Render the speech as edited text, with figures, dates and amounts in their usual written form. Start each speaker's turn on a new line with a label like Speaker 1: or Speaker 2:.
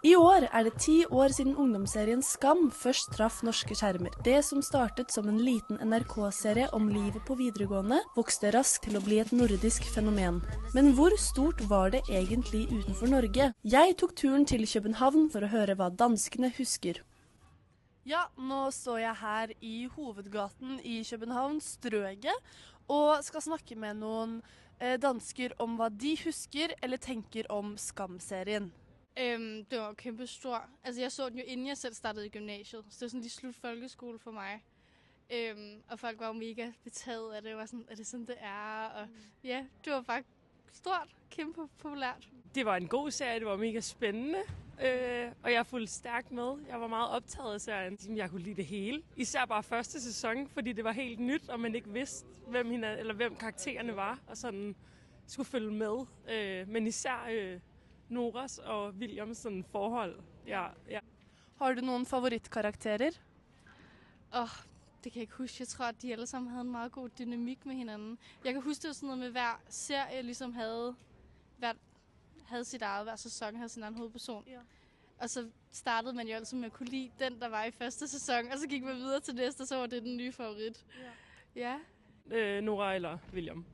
Speaker 1: I år er det 10 år siden ungdomsserien Skam først traff norske skjermer. Det som startet som en liten NRK-serie om livet på videregående, vokste raskt til å bli et nordisk fenomen. Men hvor stort var det egentlig utenfor Norge? Jeg tok turen til København for å høre hva danskene husker. Ja, nå står jeg her i hovedgaten i København, Strøget, og skal snakke med noen dansker om hva de husker eller tenker om Skam-serien.
Speaker 2: Det var kæmpestor. Altså, jeg så den jo inden jeg selv startede i gymnasiet, så det var sådan lige slut folkeskole for mig. Og folk var jo mega betaget af det. Var sådan, er det sådan, det er? Og ja, det var faktisk stort, kæmpe populært.
Speaker 3: Det var en god serie, det var mega spændende, og jeg fulgte stærkt med. Jeg var meget optaget af serien. Jeg kunne lide det hele. Især bare første sæson, fordi det var helt nyt, og man ikke vidste, hvem karaktererne var, og sådan skulle følge med. Men især Noras og Williams sådan forhold. Ja.
Speaker 1: Har du nogle favoritkarakterer?
Speaker 2: Det kan jeg ikke huske. Jeg tror, at de alle sammen havde en meget god dynamik med hinanden. Jeg kan huske, det var sådan noget med, hver serie ligesom havde sit eget, hver sæson havde sin egen hovedperson. Ja. Og så startede man jo altid med at kunne lide den, der var i første sæson, og så gik man videre til næste, og så var det den nye favorit. Ja.
Speaker 3: Nora eller William.